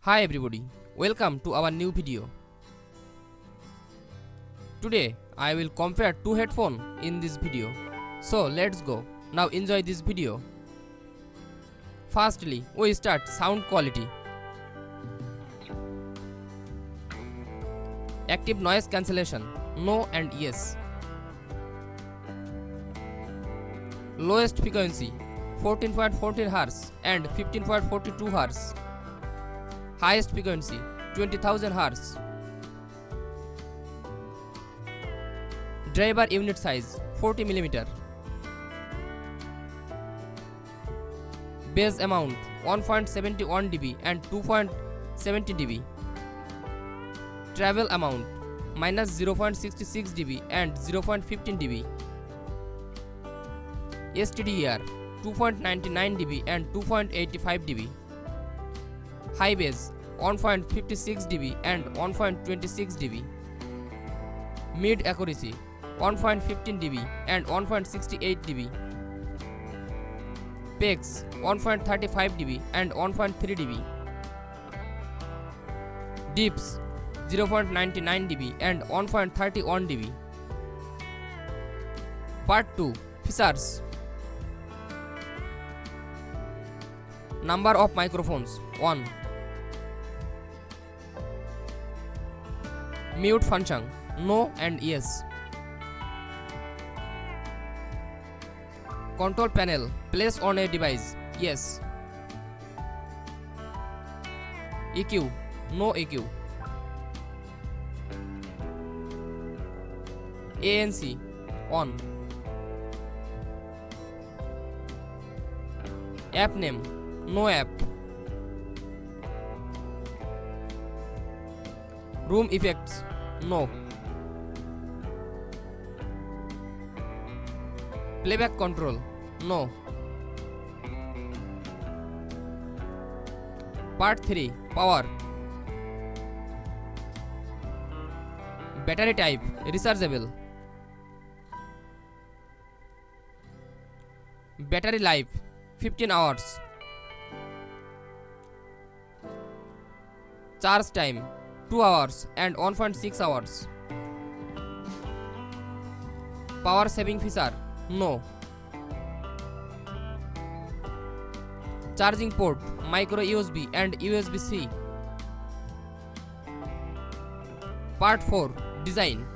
Hi everybody, welcome to our new video. Today I will compare two headphones in this video. So let's go. Now enjoy this video. Firstly, we start sound quality. Active noise cancellation, no and yes. Lowest frequency 14.14 Hz and 15.42 Hz. Highest frequency 20,000 Hz. Driver unit size 40 mm. Bass amount 1.71 dB and 2.70 dB. Travel amount minus 0.66 dB and 0.15 dB. STDR 2.99 dB and 2.85 dB. High bass 1.56 dB and 1.26 dB. Mid accuracy 1.15 dB and 1.68 dB. Peaks 1.35 dB and 1.3 dB. Dips 0.99 dB and 1.31 dB. Part 2 Features. Number of microphones 1. Mute function no and yes. Control panel place on a device yes. EQ no EQ. ANC on. App name no app. Room effects no. Playback control no. Part 3 Power. Battery type rechargeable. Battery life 15 hours. Charge time 2 hours and 1.6 hours. Power saving feature no. Charging port micro USB and USB-C. Part 4 Design.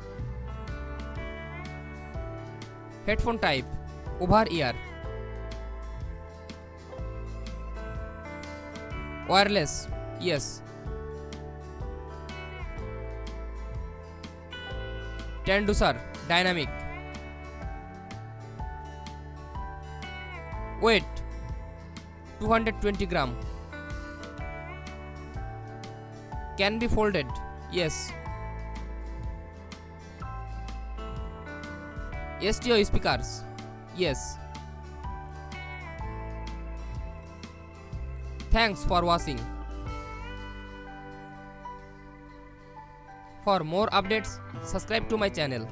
Headphone type over ear. Wireless yes. Transducer dynamic. Weight 220 gram. Can be folded yes. STO speakers yes. Thanks for watching. For more updates, subscribe to my channel.